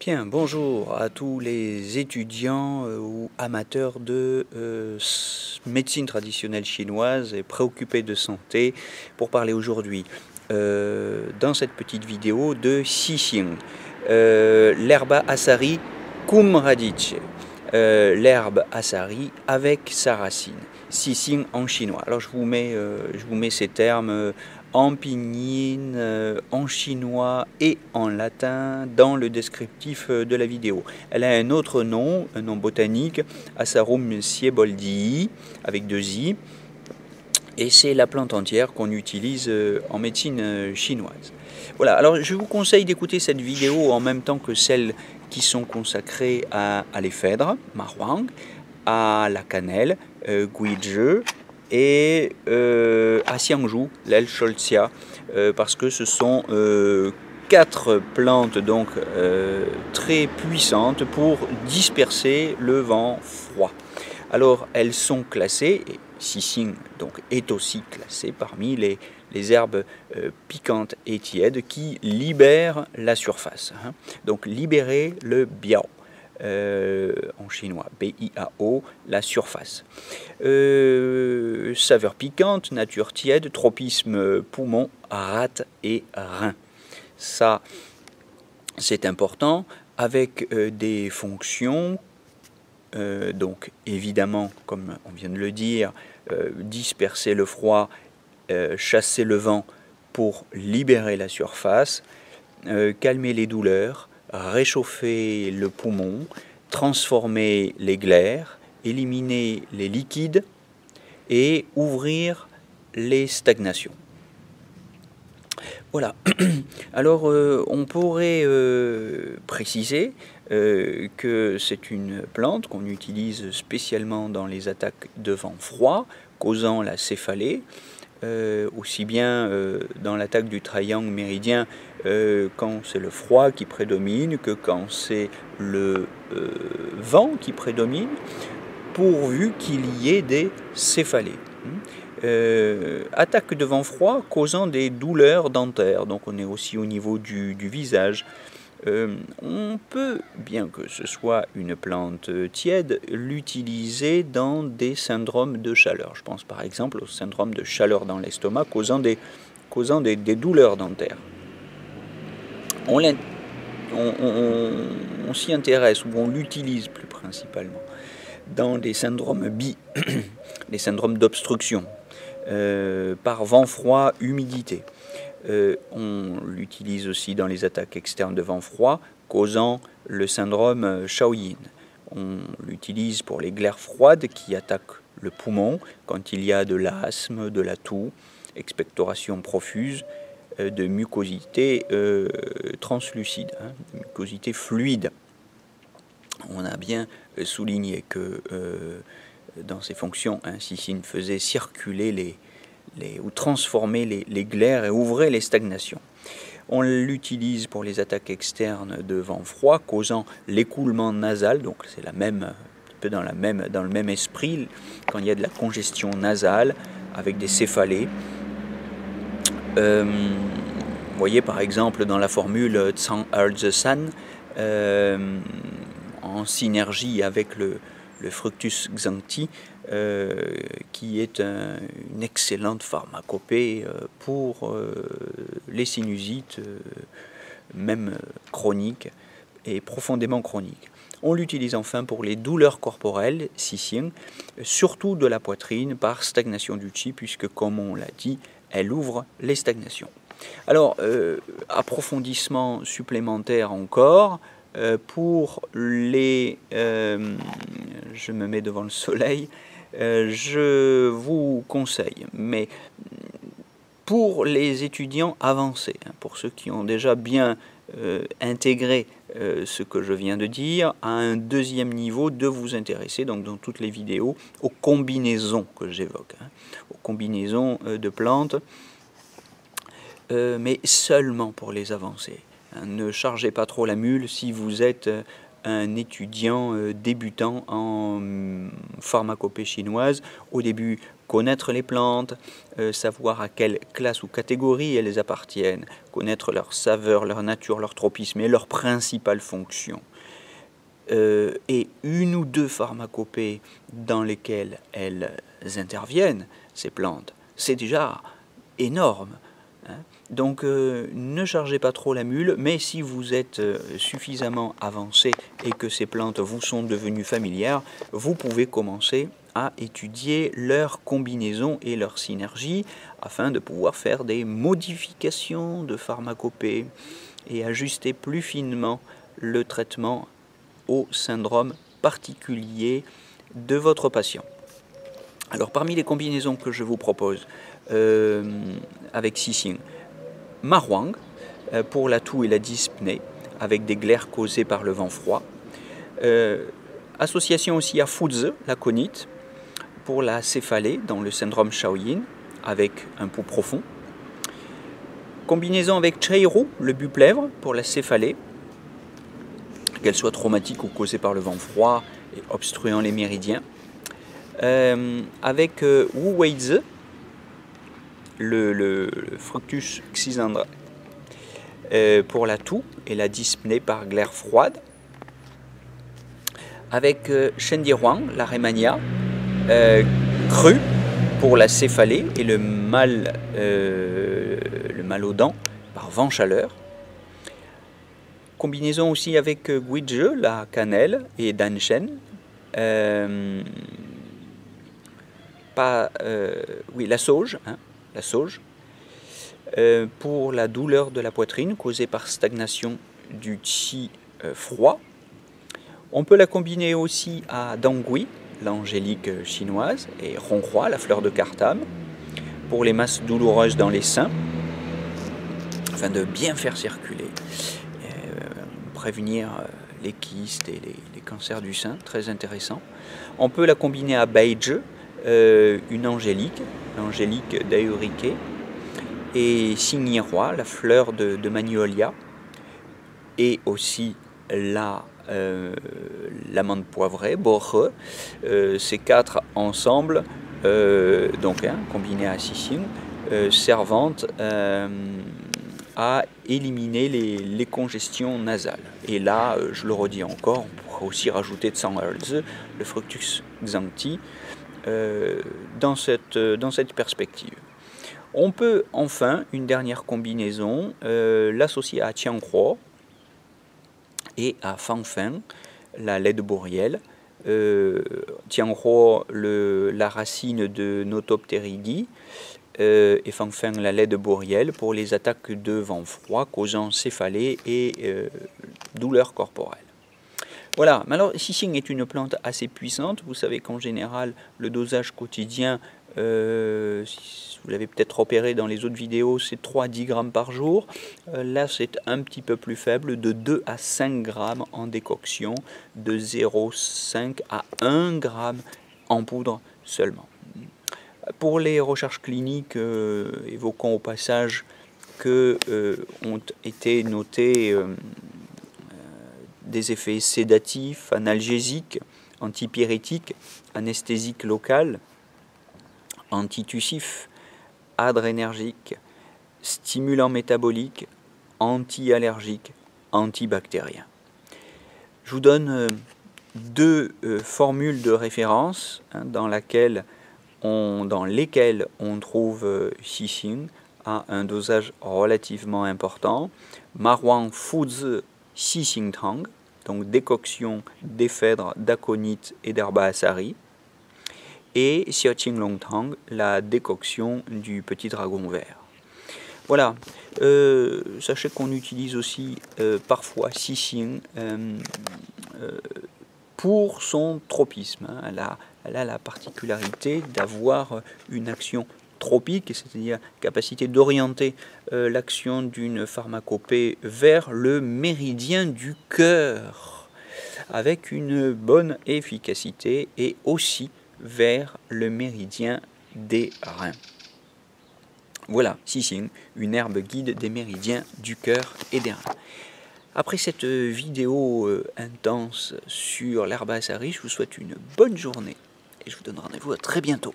Bien, bonjour à tous les étudiants ou amateurs de médecine traditionnelle chinoise et préoccupés de santé pour parler aujourd'hui dans cette petite vidéo de Xixing, l'herba assari cum radice, l'herbe assari avec sa racine, Xixing en chinois. Alors je vous mets ces termes en pinyin, en chinois et en latin dans le descriptif de la vidéo. Elle a un autre nom, un nom botanique, Asarum sieboldii, avec 2 i, et c'est la plante entière qu'on utilise en médecine chinoise. Voilà, alors je vous conseille d'écouter cette vidéo en même temps que celles qui sont consacrées à l'éphédre, Mahuang, à la cannelle, Guizhi, et à Xiangzhou, l'aile Scholzia, parce que ce sont 4 plantes donc très puissantes pour disperser le vent froid. Alors elles sont classées, et Xixing donc est aussi classée parmi les herbes piquantes et tièdes qui libèrent la surface. Donc libérer le biao. En chinois, B-I-A-O, la surface. Saveur piquante, nature tiède, tropisme poumon, rate et rein. Ça, c'est important, avec des fonctions, donc évidemment, comme on vient de le dire, disperser le froid, chasser le vent pour libérer la surface, calmer les douleurs, réchauffer le poumon, transformer les glaires, éliminer les liquides et ouvrir les stagnations. Voilà. Alors on pourrait préciser que c'est une plante qu'on utilise spécialement dans les attaques de vent froid, causant la céphalée, aussi bien dans l'attaque du triangle méridien quand c'est le froid qui prédomine que quand c'est le vent qui prédomine, pourvu qu'il y ait des céphalées. Attaque de vent froid causant des douleurs dentaires, donc on est aussi au niveau du visage. On peut, bien que ce soit une plante tiède, l'utiliser dans des syndromes de chaleur. Je pense par exemple au syndrome de chaleur dans l'estomac causant des douleurs dentaires. On s'y intéresse, ou on l'utilise plus principalement, dans des syndromes des syndromes d'obstruction, par vent froid, humidité. On l'utilise aussi dans les attaques externes de vent froid causant le syndrome Shaoyin. On l'utilise pour les glaires froides qui attaquent le poumon quand il y a de l'asthme, de la toux, expectoration profuse, de mucosité translucide, de mucosité fluide. On a bien souligné que dans ses fonctions, Xixing faisait circuler ou transformer les glaires et ouvrir les stagnations. On l'utilise pour les attaques externes de vent froid causant l'écoulement nasal, donc c'est un peu dans le même esprit, quand il y a de la congestion nasale avec des céphalées. Vous voyez par exemple dans la formule Zhang Er San, en synergie avec le Fructus xanthi, qui est une excellente pharmacopée pour les sinusites, même chroniques et profondément chroniques. On l'utilise enfin pour les douleurs corporelles, Xixing, surtout de la poitrine par stagnation du qi, puisque comme on l'a dit, elle ouvre les stagnations. Alors, approfondissement supplémentaire encore, pour les... je me mets devant le soleil, je vous conseille, mais pour les étudiants avancés, pour ceux qui ont déjà bien intégré ce que je viens de dire, à un deuxième niveau, de vous intéresser, donc dans toutes les vidéos, aux combinaisons que j'évoque, aux combinaisons de plantes, mais seulement pour les avancés. Ne chargez pas trop la mule si vous êtes un étudiant débutant en pharmacopée chinoise. Au début, connaître les plantes, savoir à quelle classe ou catégorie elles appartiennent, connaître leur saveur, leur nature, leur tropisme et leurs principales fonctions. Et une ou deux pharmacopées dans lesquelles elles interviennent, ces plantes, c'est déjà énorme. Donc ne chargez pas trop la mule, mais si vous êtes suffisamment avancé et que ces plantes vous sont devenues familières, vous pouvez commencer à étudier leurs combinaisons et leurs synergies afin de pouvoir faire des modifications de pharmacopée et ajuster plus finement le traitement au syndrome particulier de votre patient. Alors parmi les combinaisons que je vous propose avec Xixing, Mahuang pour la toux et la dyspnée avec des glaires causées par le vent froid. Association aussi à Fuzi, l'aconite, pour la céphalée dans le syndrome Shaoyin avec un pouls profond. Combinaison avec Cheiru, le buplèvre, pour la céphalée, qu'elle soit traumatique ou causée par le vent froid et obstruant les méridiens. Avec Wu Weizi, le Fructus xysandra, pour la toux et la dyspnée par glaire froide. Avec Shendihuang, la Rhémania, crue pour la céphalée et le mal aux dents par vent chaleur. Combinaison aussi avec Guizhe, la cannelle, et Danshen. La sauge, la sauge, pour la douleur de la poitrine causée par stagnation du qi froid. On peut la combiner aussi à Dangui, l'angélique chinoise, et Ronghua, la fleur de Cartame, pour les masses douloureuses dans les seins, afin de bien faire circuler, prévenir les kystes et les cancers du sein, très intéressant. On peut la combiner à Beige, une angélique, l'angélique d'Aurike, et Xingyihua, la fleur de Magnolia, et aussi l'amande poivrée, Bohe, ces quatre ensemble, combinés à Xixing, servantes à éliminer les congestions nasales. Et là, je le redis encore, on pourra aussi rajouter Zhang'erzi, le Fructus xanthi, dans cette perspective. On peut enfin, une dernière combinaison, l'associer à Tianhuo et à Fangfeng, la laide boréale. Tianhuo, la racine de Notopterygii, et Fangfeng, la laide boréale, pour les attaques de vent froid causant céphalée et douleurs corporelles. Voilà, mais alors Xixing est une plante assez puissante. Vous savez qu'en général, le dosage quotidien, vous l'avez peut-être repéré dans les autres vidéos, c'est 3 à 10 grammes par jour. Là, c'est un petit peu plus faible, de 2 à 5 grammes en décoction, de 0,5 à 1 gramme en poudre seulement. Pour les recherches cliniques, évoquons au passage que ont été notés des effets sédatifs, analgésiques, antipyrétiques, anesthésiques locales, antitussifs, adrénergiques, stimulants métaboliques, anti-allergiques, antibactériens. Je vous donne deux formules de référence dans lesquelles on trouve Xixing à un dosage relativement important. Mahuang Fuzi Xixing Tang, donc décoction d'éphèdre, d'aconite et d'herba assari, et Xiaoqing Long Tang, la décoction du petit dragon vert. Voilà, sachez qu'on utilise aussi parfois Xixing pour son tropisme. Elle a la particularité d'avoir une action tropique, c'est-à-dire capacité d'orienter l'action d'une pharmacopée vers le méridien du cœur, avec une bonne efficacité, et aussi vers le méridien des reins. Voilà, Xixing, une herbe guide des méridiens du cœur et des reins. Après cette vidéo intense sur l'herbace à riz, je vous souhaite une bonne journée et je vous donne rendez-vous à très bientôt.